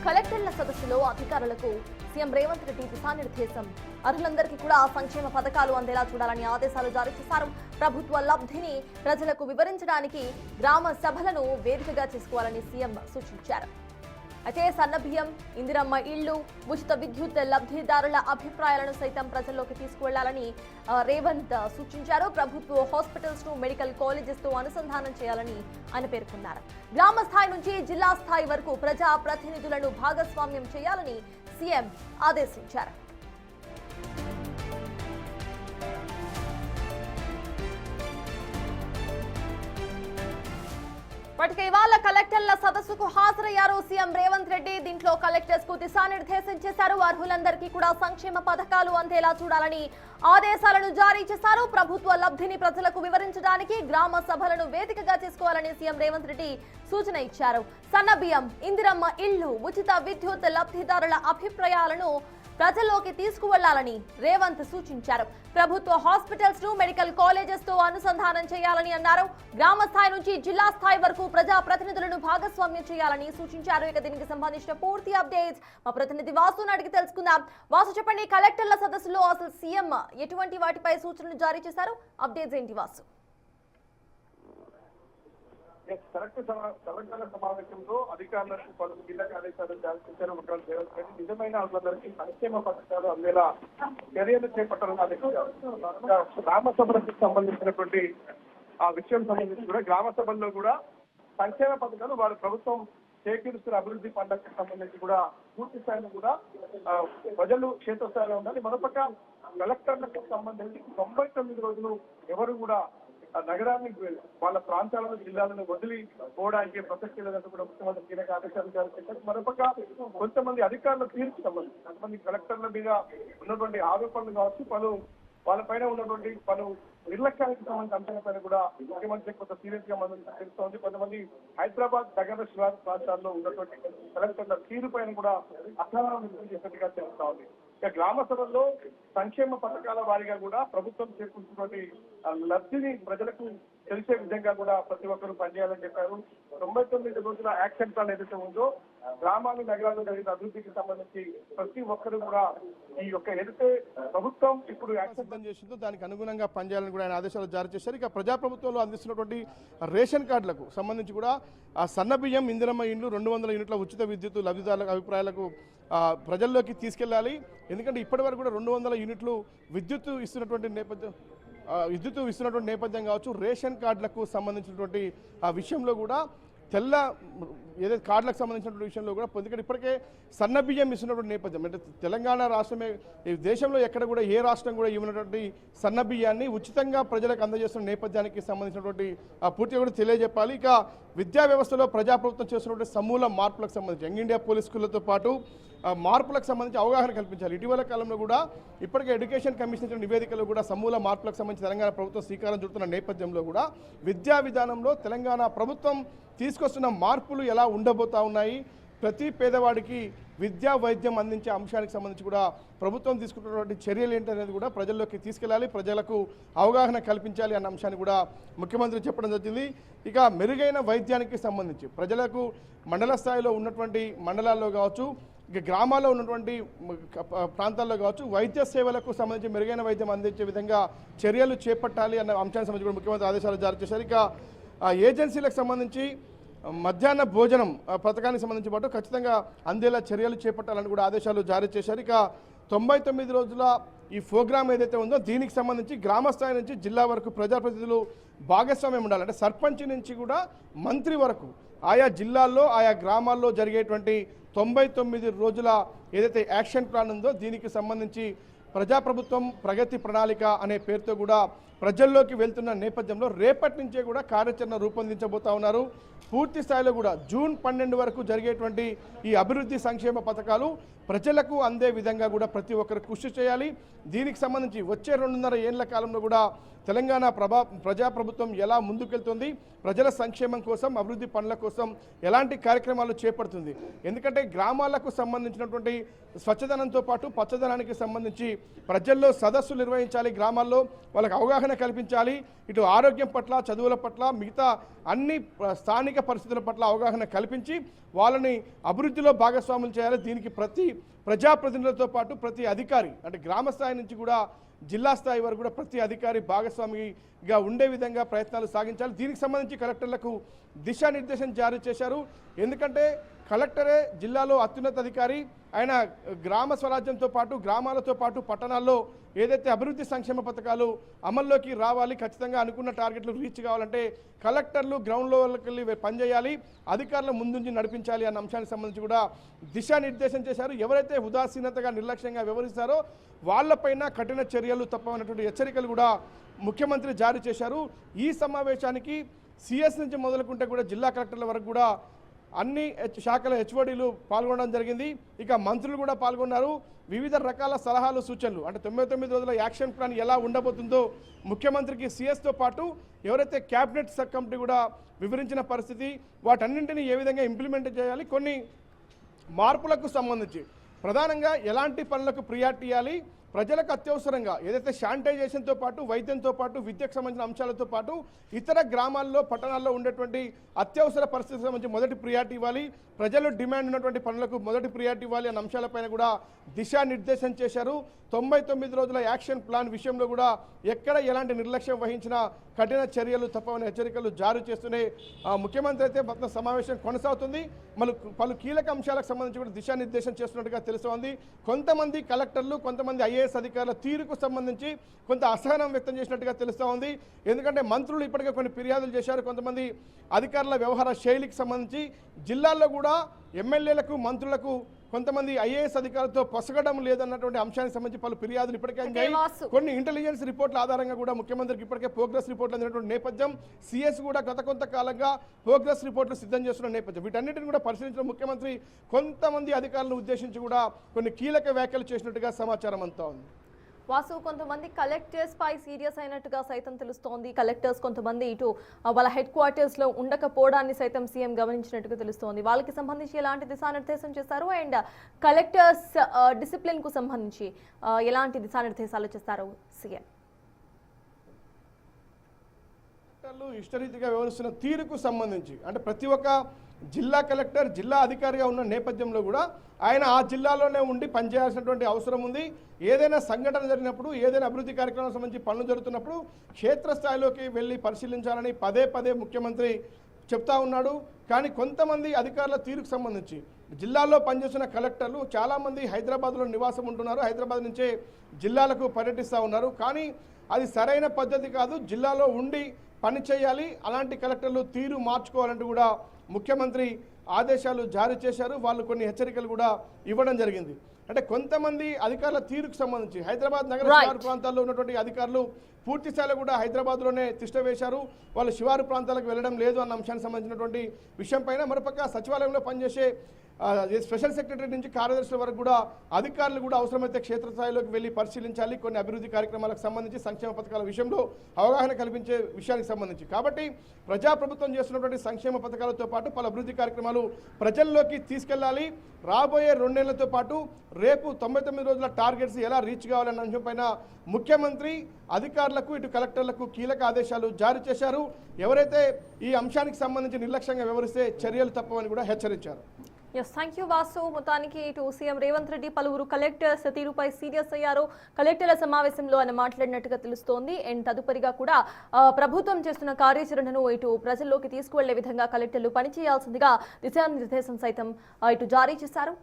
కలెక్టర్ల సదస్సులో అధికారులకు సీఎం రేవంత్ రెడ్డి దిశానిర్దేశం. అర్హులందరికీ కూడా సంక్షేమ పథకాలు అందేలా చూడాలని ఆదేశాలు జారీ చేశారు. ప్రభుత్వ లబ్ధిని ప్రజలకు వివరించడానికి గ్రామ సభలను వేదికగా చేసుకోవాలని సీఎం సూచించారు. అయితే సన్నబియ్యం, ఇందిరమ్మ ఇళ్లు, ఉచిత విద్యుత్ లబ్ధిదారుల అభిప్రాయాలను సైతం ప్రజల్లోకి తీసుకువెళ్లాలని రేవంత్ సూచించారు. ప్రభుత్వ హాస్పిటల్స్ ను మెడికల్ కాలేజెస్ తో అనుసంధానం చేయాలని ఆయన పేర్కొన్నారు. గ్రామ స్థాయి నుంచి జిల్లా స్థాయి వరకు ప్రజా ప్రతినిధులను భాగస్వామ్యం చేయాలని సీఎం ఆదేశించారు. వాటికి ఇవాళ కలెక్టర్ల సదస్సుకు హాజరయ్యారు సీఎం రేవంత్ రెడ్డి. దీంట్లో కలెక్టర్స్ కు దిశానిర్దేశం చేశారు. అర్హులందరికీ కూడా సంక్షేమ పథకాలు అందేలా చూడాలని ఆదేశాలను జారీ చేశారు. ప్రభుత్వ లబ్ధిని ప్రజలకు వివరించడానికి గ్రామ సభలను వేదికగా చేసుకోవాలని సీఎం రేవంత్ రెడ్డి సూచన ఇచ్చారు. సన్నబియ్యం, ఇందిరమ్మ ఇళ్లు, ఉచిత విద్యుత్ లబ్ధిదారుల అభిప్రాయాలను ప్రజల్లోకి తీసుకువెళ్లాలని రేవంత్ సూచించారు. ప్రభుత్వ హాస్పిటల్స్ ను మెడికల్ కాలేజెస్ తో అనుసంధానం చేయాలని అన్నారు. గ్రామ స్థాయి నుంచి జిల్లా స్థాయి వరకు ప్రజా ప్రతినిధులను భాగస్వామ్యం చేయాలని సూచించారు. ఇక దీనికి సంబంధించిన పూర్తి అప్డేట్స్ మా ప్రతినిధి వాసును అడిగి తెలుసుకుందాం. వాసు, చెప్పండి, కలెక్టర్ల సదస్సులో అసలు సీఎం ఎటువంటి వాటిపై సూచనలు జారీ చేశారు? అప్డేట్స్ ఏంటి వాసు? కలెక్టర్ల సమావేశంలో అధికారులకు పలు కీలక ఆదేశాలు జారీ చేశారు. నిజమైన అర్హులందరికీ సంక్షేమ పథకాలు అందేలా చర్యలు చేపట్టాలని ఆదేశించారు. గ్రామ సభలకు సంబంధించినటువంటి ఆ విషయం సంబంధించి కూడా గ్రామ సభల్లో కూడా సంక్షేమ పథకాలు వారి ప్రభుత్వం చేకూరుస్తున్న అభివృద్ధి పనులకు సంబంధించి కూడా పూర్తి స్థాయిలో కూడా ప్రజలు క్షేత్రస్థాయిలో ఉండాలి. మరోపక్క కలెక్టర్లకు సంబంధించి 99 రోజులు ఎవరు కూడా నగరాన్ని వాళ్ళ ప్రాంతాలను జిల్లాలను వదిలి పోవడానికి ప్రసక్తి లేదంటూ కూడా ముఖ్యమంత్రి కీలక ఆదేశాలు జారీ చేశారు. మరోపక్క కొంతమంది అధికారుల తీర్పు సంబంధించి కొంతమంది కలెక్టర్ల మీద ఉన్నటువంటి ఆరోపణలు కావచ్చు, వాళ్ళపైన ఉన్నటువంటి పలు నిర్లక్ష్యానికి సంబంధించిన అంశాలపైన కూడా ముఖ్యమంత్రి కొంత సీరియస్ గా మనం తెలుస్తోంది. కొంతమంది హైదరాబాద్ నగర శివారు ప్రాంతాల్లో ఉన్నటువంటి కలెక్టర్ల తీరు పైన కూడా అసహనం వ్యక్తం చేసినట్టుగా తెలుస్తా ఉంది. గ్రామ సభల్లో సంక్షేమ పథకాల వారిగా కూడా ప్రభుత్వం చేకూర్చున్నటువంటి లబ్ధిని ప్రజలకు తెలిసే విధంగా కూడా ప్రతి ఒక్కరూ పనిచేయాలని చెప్పారు. 99 రోజుల యాక్షన్ ప్లాన్ ఏదైతే ఉందో గ్రామాలు నగరాల్లో జరిగిన అభివృద్ధికి సంబంధించి ప్రతి ఒక్కరు కూడా ఈ యొక్క ఏదైతే ప్రభుత్వం ఇప్పుడు సిద్ధం చేసిందో దానికి అనుగుణంగా పనిచేయాలని కూడా ఆయన ఆదేశాలు జారీ చేశారు. ఇక ప్రజాప్రభుత్వంలో అందిస్తున్నటువంటి రేషన్ కార్డులకు సంబంధించి కూడా ఆ సన్నబియ్యం, ఇందిరమ్మ ఇండ్లు, 200 యూనిట్ల ఉచిత విద్యుత్ లబ్ధిదారుల అభిప్రాయాలకు ప్రజల్లోకి తీసుకెళ్లాలి. ఎందుకంటే ఇప్పటి వరకు కూడా 200 యూనిట్లు విద్యుత్ ఇస్తున్నటువంటి నేపథ్యం కావచ్చు, రేషన్ కార్డులకు సంబంధించినటువంటి ఆ విషయంలో కూడా ఏదైతే కార్డులకు సంబంధించినటువంటి విషయంలో కూడా ఎందుకంటే ఇప్పటికే సన్నబియ్యం ఇస్తున్నటువంటి నేపథ్యం అంటే తెలంగాణ రాష్ట్రమే ఈ దేశంలో ఎక్కడ కూడా ఏ రాష్ట్రం కూడా ఇవ్వనటువంటి సన్నబియ్యాన్ని ఉచితంగా ప్రజలకు అందజేస్తున్న నేపథ్యానికి సంబంధించినటువంటి పూర్తిగా కూడా తెలియజెప్పాలి. ఇక విద్యా వ్యవస్థలో ప్రజాప్రభుత్వం చేస్తున్నటువంటి సమూల మార్పులకు సంబంధించి యంగ్ ఇండియా పోలీస్ స్కూళ్లతో పాటు మార్పులకు సంబంధించి అవగాహన కల్పించాలి. ఇటీవల కాలంలో కూడా ఇప్పటికే ఎడ్యుకేషన్ కమిషన్ ఇచ్చిన నివేదికలో కూడా సమూల మార్పులకు సంబంధించి తెలంగాణ ప్రభుత్వం శ్రీకారం చుడుతున్న నేపథ్యంలో కూడా విద్యా విధానంలో తెలంగాణ ప్రభుత్వం తీసుకొస్తున్న మార్పులు ఎలా ఉండబోతా ఉన్నాయి, ప్రతి పేదవాడికి విద్యా వైద్యం అందించే అంశానికి సంబంధించి కూడా ప్రభుత్వం తీసుకుంటున్నటువంటి చర్యలు ఏంటనేది కూడా ప్రజల్లోకి తీసుకెళ్లాలి, ప్రజలకు అవగాహన కల్పించాలి అన్న అంశాన్ని కూడా ముఖ్యమంత్రి చెప్పడం జరిగింది. ఇక మెరుగైన వైద్యానికి సంబంధించి ప్రజలకు మండల స్థాయిలో ఉన్నటువంటి మండలాల్లో కావచ్చు, ఇక గ్రామాల్లో ఉన్నటువంటి ప్రాంతాల్లో కావచ్చు వైద్య సేవలకు సంబంధించి మెరుగైన వైద్యం అందించే విధంగా చర్యలు చేపట్టాలి అన్న అంశానికి సంబంధించి కూడా ముఖ్యమంత్రి ఆదేశాలు జారీ చేశారు. ఇక ఏజెన్సీలకు సంబంధించి మధ్యాహ్న భోజనం పథకానికి సంబంధించి పాటు ఖచ్చితంగా అందేలా చర్యలు చేపట్టాలని కూడా ఆదేశాలు జారీ చేశారు. ఇక 99 రోజుల ఈ ప్రోగ్రామ్ ఏదైతే ఉందో దీనికి సంబంధించి గ్రామ స్థాయి నుంచి జిల్లా వరకు ప్రజాప్రతినిధులు భాగస్వామ్యం ఉండాలి. అంటే సర్పంచ్ నుంచి కూడా మంత్రి వరకు ఆయా జిల్లాల్లో ఆయా గ్రామాల్లో జరిగేటువంటి 99 రోజుల ఏదైతే యాక్షన్ ప్లాన్ ఉందో దీనికి సంబంధించి ప్రజాప్రభుత్వం ప్రగతి ప్రణాళిక అనే పేరుతో కూడా ప్రజల్లోకి వెళ్తున్న నేపథ్యంలో రేపటి నుంచే కూడా కార్యాచరణ రూపొందించబోతా ఉన్నారు. పూర్తి స్థాయిలో కూడా జూన్ 12 వరకు జరిగేటువంటి ఈ అభివృద్ధి సంక్షేమ పథకాలు ప్రజలకు అందే విధంగా కూడా ప్రతి ఒక్కరు కృషి చేయాలి. దీనికి సంబంధించి వచ్చే 2.5 ఏళ్ల కాలంలో కూడా తెలంగాణ ప్రజాప్రభుత్వం ఎలా ముందుకెళ్తుంది, ప్రజల సంక్షేమం కోసం అభివృద్ధి పనుల కోసం ఎలాంటి కార్యక్రమాలు చేపడుతుంది, ఎందుకంటే గ్రామాలకు సంబంధించినటువంటి స్వచ్ఛదనంతో పాటు పచ్చదనానికి సంబంధించి ప్రజల్లో సదస్సులు నిర్వహించాలి, గ్రామాల్లో వాళ్ళకి అవగాహన అవగాహన కల్పించాలి. ఇటు ఆరోగ్యం పట్ల, చదువుల పట్ల, మిగతా అన్ని స్థానిక పరిస్థితుల పట్ల అవగాహన కల్పించి వాళ్ళని అభివృద్ధిలో భాగస్వాములు చేయాలి. దీనికి ప్రతి ప్రజాప్రతినిధులతో పాటు ప్రతి అధికారి, అంటే గ్రామ స్థాయి నుంచి కూడా జిల్లా స్థాయి వరకు కూడా ప్రతి అధికారి భాగస్వామిగా ఉండే విధంగా ప్రయత్నాలు సాగించాలి. దీనికి సంబంధించి కలెక్టర్లకు దిశానిర్దేశం జారీ చేశారు. ఎందుకంటే కలెక్టరే జిల్లాలో అత్యున్నత అధికారి. ఆయన గ్రామ స్వరాజ్యంతో పాటు, గ్రామాలతో పాటు పట్టణాల్లో ఏదైతే అభివృద్ధి సంక్షేమ పథకాలు అమల్లోకి రావాలి, ఖచ్చితంగా అనుకున్న టార్గెట్లు రీచ్ కావాలంటే కలెక్టర్లు గ్రౌండ్ లెవెల్కి వెళ్ళి పనిచేయాలి, అధికారులు ముందుంచి నడిపించాలి అన్న అంశానికి సంబంధించి కూడా దిశానిర్దేశం చేశారు. ఎవరైతే ఉదాసీనతగా, నిర్లక్ష్యంగా వ్యవహరిస్తారో వాళ్ళపైన కఠిన చర్యలు తప్పవన్నటువంటి హెచ్చరికలు కూడా ముఖ్యమంత్రి జారీ చేశారు. ఈ సమావేశానికి సిఎస్ నుంచి మొదలుకుంటే కూడా జిల్లా కలెక్టర్ల వరకు కూడా అన్ని శాఖల హెచ్ఓడీలు పాల్గొనడం జరిగింది. ఇక మంత్రులు కూడా పాల్గొన్నారు. వివిధ రకాల సలహాలు, సూచనలు, అంటే 99 రోజుల యాక్షన్ ప్లాన్ ఎలా ఉండబోతుందో ముఖ్యమంత్రికి సిఎస్తో పాటు ఎవరైతే క్యాబినెట్ సబ్ కమిటీ కూడా వివరించిన పరిస్థితి, వాటన్నింటినీ ఏ విధంగా ఇంప్లిమెంట్ చేయాలి, కొన్ని మార్పులకు సంబంధించి ప్రధానంగా ఎలాంటి పనులకు ప్రియారిటీ ఇవ్వాలి, ప్రజలకు అత్యవసరంగా ఏదైతే శానిటైజేషన్తో పాటు, వైద్యంతో పాటు, విద్యకు సంబంధించిన అంశాలతో పాటు ఇతర గ్రామాల్లో, పట్టణాల్లో ఉండేటువంటి అత్యవసర పరిస్థితులకు సంబంధించి మొదటి ప్రియారిటీ ఇవ్వాలి, ప్రజలు డిమాండ్ ఉన్నటువంటి పనులకు మొదటి ప్రియారిటీ ఇవ్వాలి అన్న అంశాలపైన కూడా దిశానిర్దేశం చేశారు. 99 రోజుల యాక్షన్ ప్లాన్ విషయంలో కూడా ఎక్కడ ఎలాంటి నిర్లక్ష్యం వహించినా కఠిన చర్యలు తప్పవని హెచ్చరికలు జారీ చేస్తూనే ముఖ్యమంత్రి అయితే మొత్తం సమావేశం కొనసాగుతుంది. పలు కీలక అంశాలకు సంబంధించి కూడా దిశానిర్దేశం చేస్తున్నట్టుగా తెలుస్తోంది. కొంతమంది కలెక్టర్లు, కొంతమంది ఐఏఎస్ అధికారుల తీరుకు సంబంధించి కొంత అసహనం వ్యక్తం చేసినట్టుగా తెలుస్తూ ఉంది. ఎందుకంటే మంత్రులు ఇప్పటికే కొన్ని ఫిర్యాదులు చేశారు. కొంతమంది అధికారుల వ్యవహార శైలికి సంబంధించి జిల్లాల్లో కూడా ఎమ్మెల్యేలకు, మంత్రులకు కొంతమంది ఐఏఎస్ అధికారులతో పొసగడం లేదన్నటువంటి అంశానికి సంబంధించి పలు ఫిర్యాదులు ఇప్పటికే అందాయి. కొన్ని ఇంటెలిజెన్స్ రిపోర్ట్ల ఆధారంగా కూడా ముఖ్యమంత్రికి ఇప్పటికే ప్రోగ్రెస్ రిపోర్ట్లు అందినటువంటి నేపథ్యం, సిఎస్ కూడా గత కొంతకాలంగా ప్రోగ్రెస్ రిపోర్ట్లు సిద్ధం చేస్తున్న నేపథ్యం, వీటన్నిటిని కూడా పరిశీలించిన ముఖ్యమంత్రి కొంతమంది అధికారులను ఉద్దేశించి కూడా కొన్ని కీలక వ్యాఖ్యలు చేసినట్టుగా సమాచారం అంతా ఉంది. వాసు, కొంతమంది కలెక్టర్స్ పై సీరియస్ అయినట్టుగా సైతం తెలుస్తోంది. కలెక్టర్స్ కొంతమంది ఇటు వాళ్ళ హెడ్ క్వార్టర్స్ లో ఉండకపోవడాన్ని సైతం సీఎం గమనించినట్టుగా తెలుస్తోంది. వాళ్ళకి సంబంధించి ఎలాంటి దిశానిర్దేశం చేస్తారు అండ్ కలెక్టర్స్ డిసిప్లిన్ కు సంబంధించి ఎలాంటి దిశానిర్దేశాలు చేస్తారు సీఎం? ఇష్టరీతిగా వ్యవహరిస్తున్న తీరుకు సంబంధించి, అంటే ప్రతి ఒక్క జిల్లా కలెక్టర్ జిల్లా అధికారిగా ఉన్న నేపథ్యంలో కూడా ఆయన ఆ జిల్లాలోనే ఉండి పనిచేయాల్సినటువంటి అవసరం ఉంది. ఏదైనా సంఘటన జరిగినప్పుడు, ఏదైనా అభివృద్ధి కార్యక్రమం సంబంధించి పనులు జరుగుతున్నప్పుడు క్షేత్రస్థాయిలోకి వెళ్ళి పరిశీలించాలని పదే పదే ముఖ్యమంత్రి చెప్తా ఉన్నాడు. కానీ కొంతమంది అధికారుల తీరుకు సంబంధించి జిల్లాలో పనిచేస్తున్న కలెక్టర్లు చాలామంది హైదరాబాద్లో నివాసం ఉంటున్నారు, హైదరాబాద్ నుంచే జిల్లాలకు పర్యటిస్తూ ఉన్నారు. కానీ అది సరైన పద్ధతి కాదు, జిల్లాలో ఉండి పని చేయాలి. అలాంటి కలెక్టర్లు తీరు మార్చుకోవాలంటూ కూడా ముఖ్యమంత్రి ఆదేశాలు జారీ చేశారు. వాళ్ళు కొన్ని హెచ్చరికలు కూడా ఇవ్వడం జరిగింది. అంటే కొంతమంది అధికారుల తీరుకు సంబంధించి హైదరాబాద్ నగర శివారు ప్రాంతాల్లో ఉన్నటువంటి అధికారులు పూర్తి స్థాయిలో కూడా హైదరాబాద్లోనే తిష్ట వేశారు. వాళ్ళు శివారు ప్రాంతాలకు వెళ్ళడం లేదు అన్న అంశానికి సంబంధించినటువంటి విషయం పైన మరోపక్క సచివాలయంలో పనిచేసే స్పెషల్ సెక్రటరీ నుంచి కార్యదర్శుల వరకు కూడా అధికారులు కూడా అవసరమైతే క్షేత్రస్థాయిలోకి వెళ్ళి పరిశీలించాలి. కొన్ని అభివృద్ధి కార్యక్రమాలకు సంబంధించి, సంక్షేమ పథకాల విషయంలో అవగాహన కల్పించే విషయానికి సంబంధించి. కాబట్టి ప్రజాప్రభుత్వం చేస్తున్నటువంటి సంక్షేమ పథకాలతో పాటు పలు అభివృద్ధి కార్యక్రమాలు ప్రజల్లోకి తీసుకెళ్లాలి. రాబోయే 2 నెలలతో పాటు రేపు 99 రోజుల టార్గెట్స్ ఎలా రీచ్ కావాలన్న అంశం పైన ముఖ్యమంత్రి అధికారులకు, ఇటు కలెక్టర్లకు కీలక ఆదేశాలు జారీ చేశారు. ఎవరైతే ఈ అంశానికి సంబంధించి నిర్లక్ష్యంగా వ్యవహరిస్తే చర్యలు తప్పవని కూడా హెచ్చరించారు. Yes, thank you Vasu. మొత్తానికి ఇటు సీఎం రేవంత్ రెడ్డి పలువురు కలెక్టర్స్ తీరుపై సీరియస్ అయ్యారు. కలెక్టర్ల సమావేశంలో ఆయన మాట్లాడినట్టుగా తెలుస్తోంది. అండ్ తదుపరిగా కూడా ప్రభుత్వం చేస్తున్న కార్యాచరణను ఇటు ప్రజల్లోకి తీసుకువెళ్లే విధంగా కలెక్టర్లు పనిచేయాల్సిందిగా దిశానిర్దేశం సైతం ఇటు జారీ చేశారు.